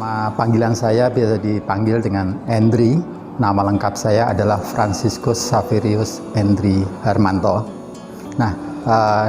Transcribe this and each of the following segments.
Nama panggilan saya biasa dipanggil dengan Endri. Nama lengkap saya adalah Franciscus Saverius Endri Hermanto. Nah,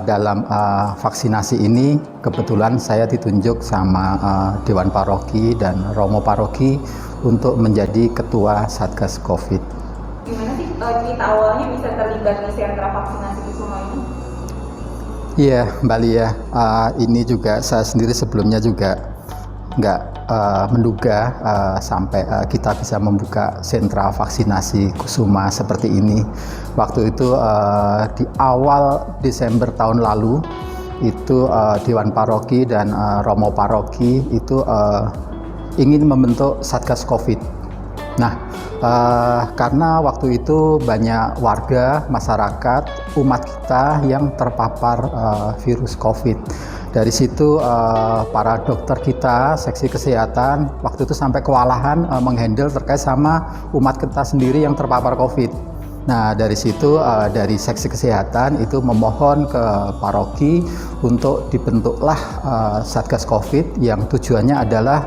dalam vaksinasi ini kebetulan saya ditunjuk sama Dewan Paroki dan Romo Paroki untuk menjadi Ketua Satgas COVID. Gimana sih kita awalnya bisa terlibat di sentra vaksinasi Kusuma ini? Iya, Mbak Lia, ini juga saya sendiri sebelumnya juga nggak menduga sampai kita bisa membuka sentra vaksinasi Kusuma seperti ini. Waktu itu di awal Desember tahun lalu itu Dewan Paroki dan Romo Paroki itu ingin membentuk Satgas COVID. Nah, karena waktu itu banyak warga, masyarakat, umat kita yang terpapar virus COVID. Dari situ para dokter kita, seksi kesehatan, waktu itu sampai kewalahan menghandle terkait sama umat kita sendiri yang terpapar COVID. Nah, dari situ dari seksi kesehatan itu memohon ke paroki untuk dibentuklah Satgas COVID yang tujuannya adalah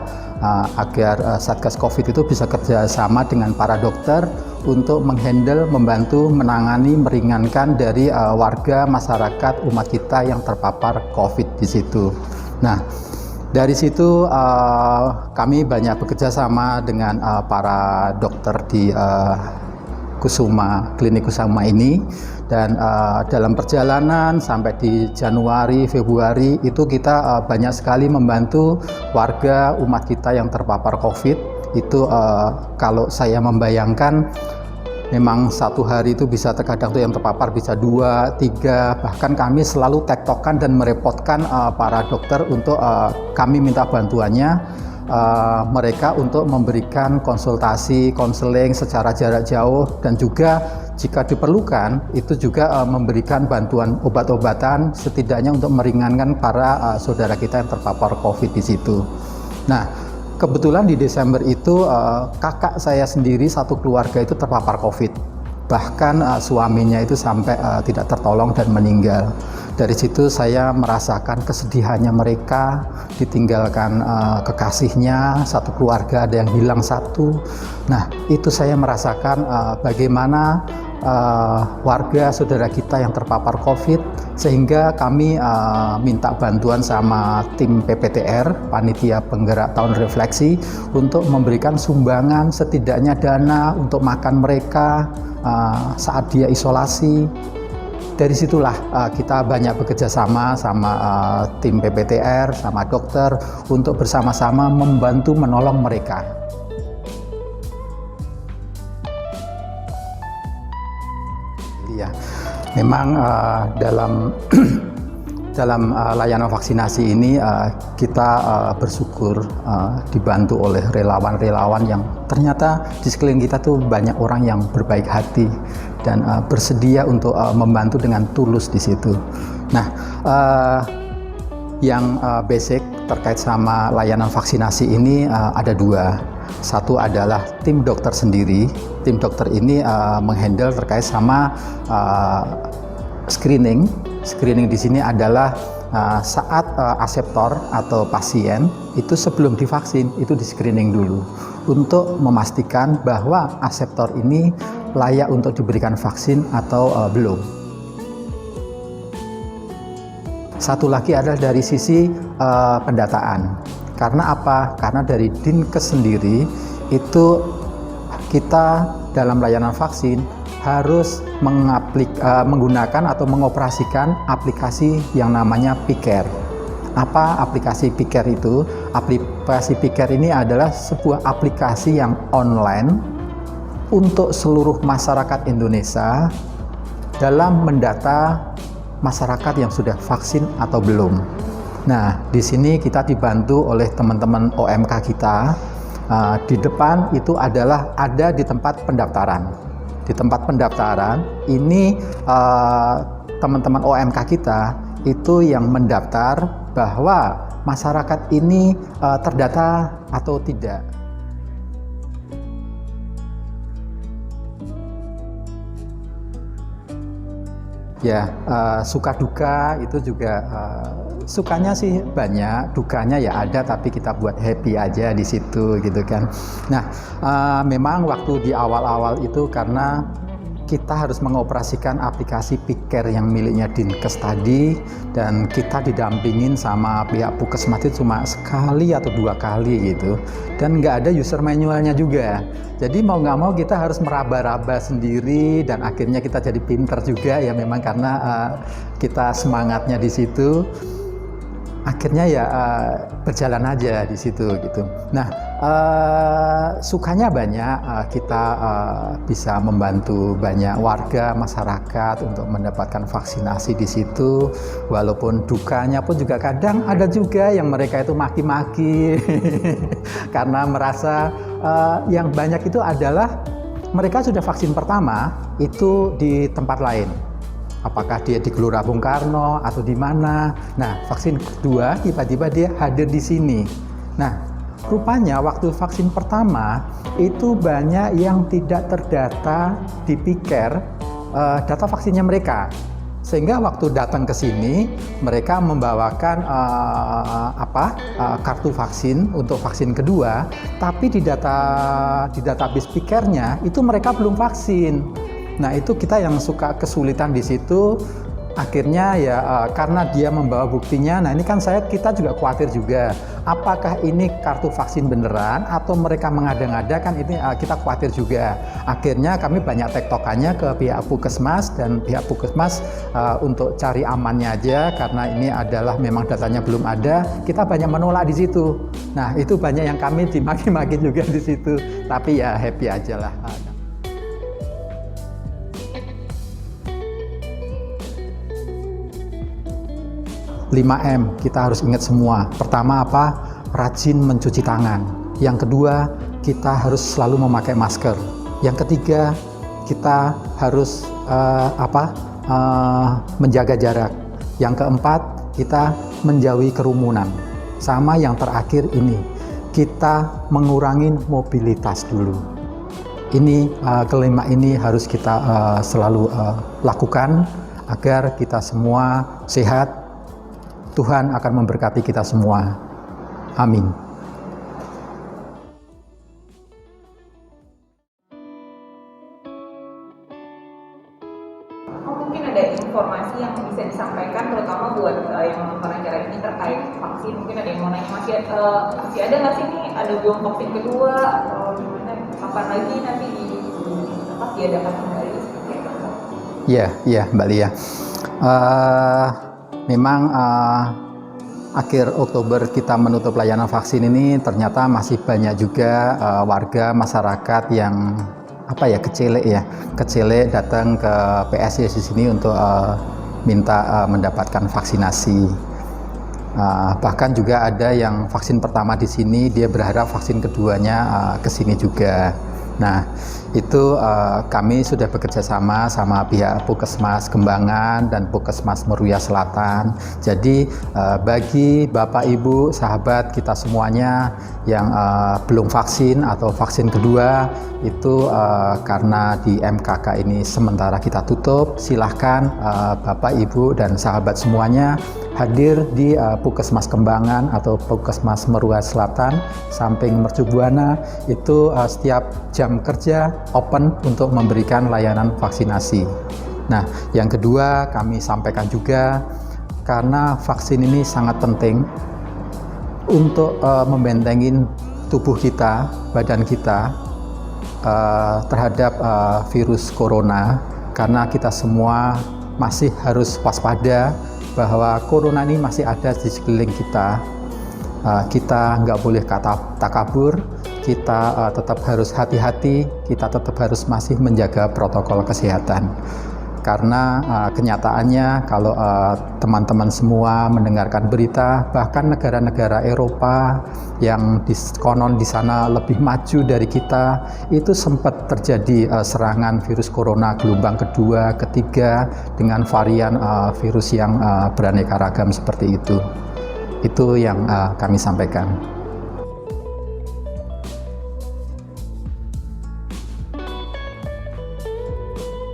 agar Satgas COVID itu bisa kerjasama dengan para dokter untuk menghandle, membantu, menangani, meringankan dari warga, masyarakat, umat kita yang terpapar COVID di situ. Nah, dari situ kami banyak bekerja sama dengan para dokter di Kusuma, klinik Kusuma ini, dan dalam perjalanan sampai di Januari, Februari itu kita banyak sekali membantu warga umat kita yang terpapar COVID. Itu kalau saya membayangkan memang satu hari itu bisa terkadang tuh yang terpapar bisa 2, 3, bahkan kami selalu tektokan dan merepotkan para dokter untuk kami minta bantuannya mereka untuk memberikan konsultasi, konseling secara jarak jauh, dan juga jika diperlukan itu juga memberikan bantuan obat-obatan setidaknya untuk meringankan para saudara kita yang terpapar COVID di situ. Nah, kebetulan di Desember itu kakak saya sendiri satu keluarga itu terpapar COVID. Bahkan suaminya itu sampai tidak tertolong dan meninggal. Dari situ saya merasakan kesedihannya mereka, ditinggalkan kekasihnya, satu keluarga ada yang hilang satu. Nah, itu saya merasakan bagaimana warga saudara kita yang terpapar COVID, sehingga kami minta bantuan sama tim PPTR, Panitia Penggerak Tahun Refleksi, untuk memberikan sumbangan setidaknya dana untuk makan mereka saat dia isolasi. Dari situlah kita banyak bekerja sama tim PPTR, sama dokter untuk bersama-sama membantu menolong mereka. Ya, memang dalam layanan vaksinasi ini kita bersyukur dibantu oleh relawan-relawan yang ternyata di sekeliling kita tuh banyak orang yang berbaik hati dan bersedia untuk membantu dengan tulus di situ. Nah, yang basic terkait sama layanan vaksinasi ini ada 2. Satu adalah tim dokter sendiri. Tim dokter ini menghandle terkait sama screening. Screening di sini adalah saat aseptor atau pasien itu sebelum divaksin itu di screening dulu untuk memastikan bahwa aseptor ini layak untuk diberikan vaksin atau belum. Satu lagi adalah dari sisi pendataan. Karena apa? Karena dari Dinkes sendiri itu kita dalam layanan vaksin harus menggunakan atau mengoperasikan aplikasi yang namanya Piker. Apa aplikasi Piker itu? Aplikasi Piker ini adalah sebuah aplikasi yang online untuk seluruh masyarakat Indonesia dalam mendata masyarakat yang sudah vaksin atau belum. Nah, di sini kita dibantu oleh teman-teman OMK kita. Di depan itu adalah ada di tempat pendaftaran. Di tempat pendaftaran ini teman-teman OMK kita itu yang mendaftar bahwa masyarakat ini terdata atau tidak. Ya, suka duka itu juga sukanya sih banyak, dukanya ya ada, tapi kita buat happy aja di situ gitu kan. Nah, memang waktu di awal-awal itu karena kita harus mengoperasikan aplikasi Piker yang miliknya Dinkes tadi, dan kita didampingin sama pihak Puskesmas itu cuma sekali atau 2 kali gitu, dan nggak ada user manualnya juga. Jadi mau nggak mau kita harus meraba-raba sendiri, dan akhirnya kita jadi pinter juga ya, memang karena kita semangatnya di situ. Akhirnya ya berjalan aja di situ gitu. Nah, sukanya banyak, kita bisa membantu banyak warga masyarakat untuk mendapatkan vaksinasi di situ. Walaupun dukanya pun juga kadang ada juga yang mereka itu maki-maki karena merasa yang banyak itu adalah mereka sudah vaksin pertama itu di tempat lain. Apakah dia di Gelora Bung Karno atau di mana? Nah, vaksin kedua tiba-tiba dia hadir di sini. Nah, rupanya waktu vaksin pertama itu banyak yang tidak terdata di Piker data vaksinnya mereka. Sehingga waktu datang ke sini mereka membawakan kartu vaksin untuk vaksin kedua, tapi di database Pikernya itu mereka belum vaksin. Nah, itu kita yang suka kesulitan di situ. Akhirnya ya karena dia membawa buktinya. Nah, ini kan kita juga khawatir juga. Apakah ini kartu vaksin beneran atau mereka mengada-ngada, kan ini kita khawatir juga. Akhirnya kami banyak tektokannya ke pihak Puskesmas, dan pihak Puskesmas untuk cari amannya aja karena ini adalah memang datanya belum ada. Kita banyak menolak di situ. Nah, itu banyak yang kami dimaki-maki juga di situ. Tapi ya happy aja lah. 5M kita harus ingat semua. Pertama apa? Rajin mencuci tangan. Yang kedua, kita harus selalu memakai masker. Yang ketiga, kita harus menjaga jarak. Yang keempat, kita menjauhi kerumunan. Sama yang terakhir ini, kita mengurangi mobilitas dulu. Ini kelima ini harus kita selalu lakukan agar kita semua sehat. Tuhan akan memberkati kita semua. Amin. Mungkin ada informasi yang bisa disampaikan, terutama buat yang menonton acara ini terkait vaksin. Mungkin ada yang mau nanya, masih ada nggak sih nih, ada belum vaksin kedua atau gimana? Kapan lagi nanti diadakan kembali? Iya, Mbak Lia. Memang akhir Oktober kita menutup layanan vaksin ini, ternyata masih banyak juga warga masyarakat yang kecele datang ke PSIS di sini untuk minta mendapatkan vaksinasi. Bahkan juga ada yang vaksin pertama di sini, dia berharap vaksin keduanya ke sini juga. Nah, itu kami sudah bekerja sama pihak Puskesmas Kembangan dan Puskesmas Meruya Selatan. Jadi bagi Bapak Ibu sahabat kita semuanya yang belum vaksin atau vaksin kedua itu karena di MKK ini sementara kita tutup, silahkan Bapak Ibu dan sahabat semuanya hadir di Puskesmas Kembangan atau Puskesmas Meruya Selatan samping Mercu Buana. Itu setiap jam kerja open untuk memberikan layanan vaksinasi. Nah, yang kedua kami sampaikan juga, karena vaksin ini sangat penting untuk membentengin tubuh kita, badan kita terhadap virus corona, karena kita semua masih harus waspada bahwa corona ini masih ada di sekeliling kita. Kita nggak boleh takabur, kita tetap harus hati-hati, kita tetap harus masih menjaga protokol kesehatan. Karena kenyataannya kalau teman-teman semua mendengarkan berita, bahkan negara-negara Eropa yang konon di sana lebih maju dari kita, itu sempat terjadi serangan virus corona gelombang kedua, ketiga dengan varian virus yang beraneka ragam seperti itu. Itu yang kami sampaikan.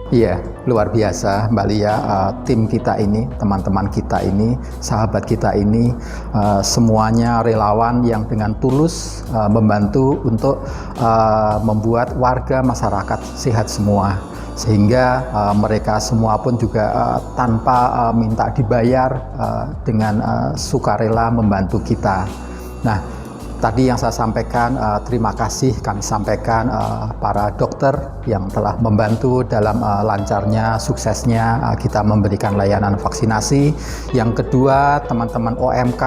Iya, luar biasa Mbak Lia. Tim kita ini, teman-teman kita ini, sahabat kita ini, semuanya relawan yang dengan tulus membantu untuk membuat warga masyarakat sehat semua. Sehingga mereka semua pun juga tanpa minta dibayar, dengan sukarela membantu kita. Nah, tadi yang saya sampaikan, terima kasih kami sampaikan para dokter yang telah membantu dalam lancarnya, suksesnya kita memberikan layanan vaksinasi. Yang kedua, teman-teman OMK,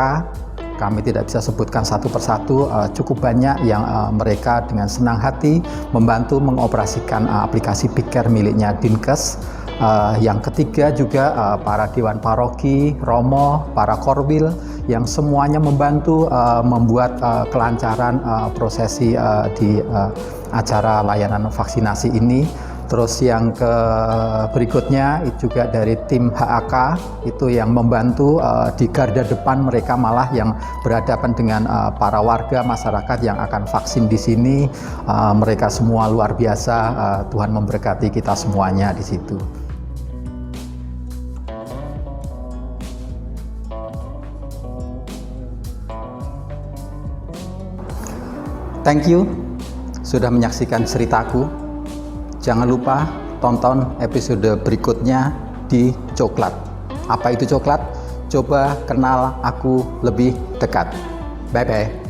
kami tidak bisa sebutkan satu persatu, cukup banyak yang mereka dengan senang hati membantu mengoperasikan aplikasi Pikir miliknya Dinkes. Yang ketiga juga para Dewan Paroki, Romo, para Korwil yang semuanya membantu membuat kelancaran prosesi di acara layanan vaksinasi ini. Terus yang berikutnya itu juga dari tim HAK itu yang membantu di garda depan, mereka malah yang berhadapan dengan para warga masyarakat yang akan vaksin di sini. Mereka semua luar biasa, Tuhan memberkati kita semuanya di situ. Thank you sudah menyaksikan ceritaku. Jangan lupa tonton episode berikutnya di Coklat. Apa itu coklat? Coba kenal aku lebih dekat. Bye-bye.